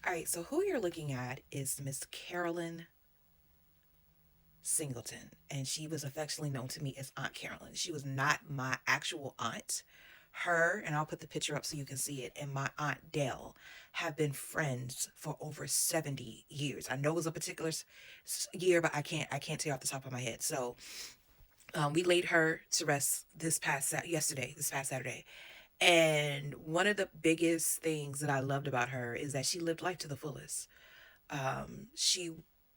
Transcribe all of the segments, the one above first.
All right, so who you're looking at is Miss Carolyn Singleton, and she was affectionately known to me as Aunt Carolyn. She was not my actual aunt. Her, and I'll put the picture up so you can see it, and my Aunt Dell have been friends for over 70 years. I know it was a particular year, but I can't tell you off the top of my head. So we laid her to rest this past Saturday. And one of the biggest things that I loved about her is that she lived life to the fullest. She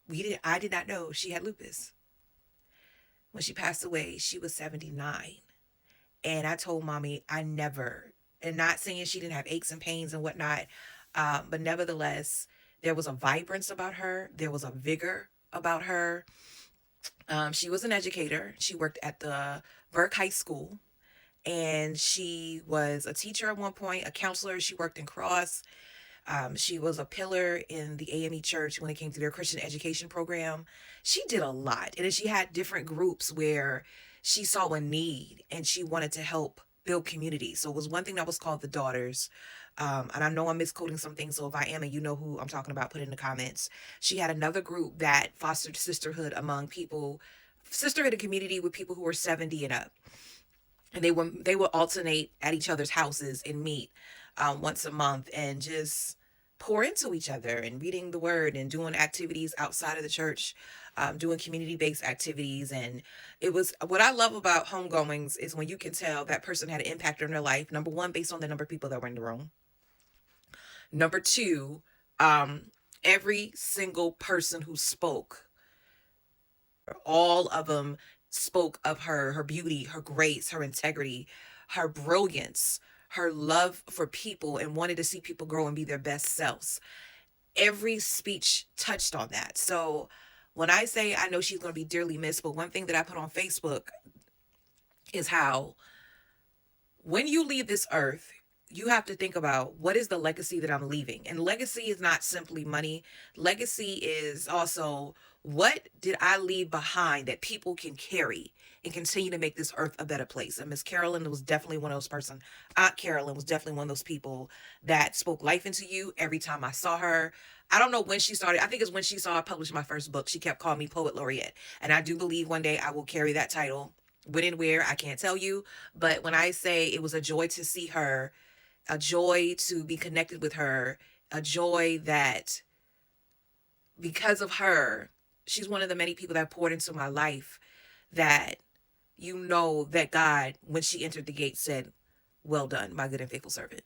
we did I did not know she had lupus. When she passed away, she was 79. And I told mommy I never, and not saying she didn't have aches and pains and whatnot, but nevertheless, there was a vibrance about her. There was a vigor about her. She was an educator. She worked at the Burke High School, and she was a teacher at one point, a counselor. She worked in Cross. She was a pillar in the AME church when it came to their Christian education program. She did a lot. And then she had different groups where she saw a need and she wanted to help build community. So it was one thing that was called the Daughters. And I know I'm misquoting some things, so if I am and you know who I'm talking about, put it in the comments. She had another group that fostered sisterhood among people, sisterhood and community with people who were 70 and up. And they would alternate at each other's houses and meet once a month and just pour into each other and reading the word and doing activities outside of the church, doing community based activities. And it was what I love about homegoings is when you can tell that person had an impact on their life. Number one, based on the number of people that were in the room. Number two, every single person who spoke, all of them spoke of her beauty, her grace, her integrity, her brilliance, her love for people, and wanted to see people grow and be their best selves. Every speech touched on that. So when I say I know she's going to be dearly missed, but one thing that I put on Facebook is how when you leave this earth, you have to think about what is the legacy that I'm leaving. And legacy is not simply money. Legacy is also what did I leave behind that people can carry and continue to make this earth a better place. And Miss Carolyn was definitely one of those person. Aunt Carolyn was definitely one of those people that spoke life into you every time I saw her. I don't know when she started. I think it's when she saw I published my first book. She kept calling me Poet Laureate. And I do believe one day I will carry that title. When and where, I can't tell you. But when I say it was a joy to see her, a joy to be connected with her, a joy that because of her, she's one of the many people that poured into my life that you know that God, when she entered the gate, said, well done, my good and faithful servant.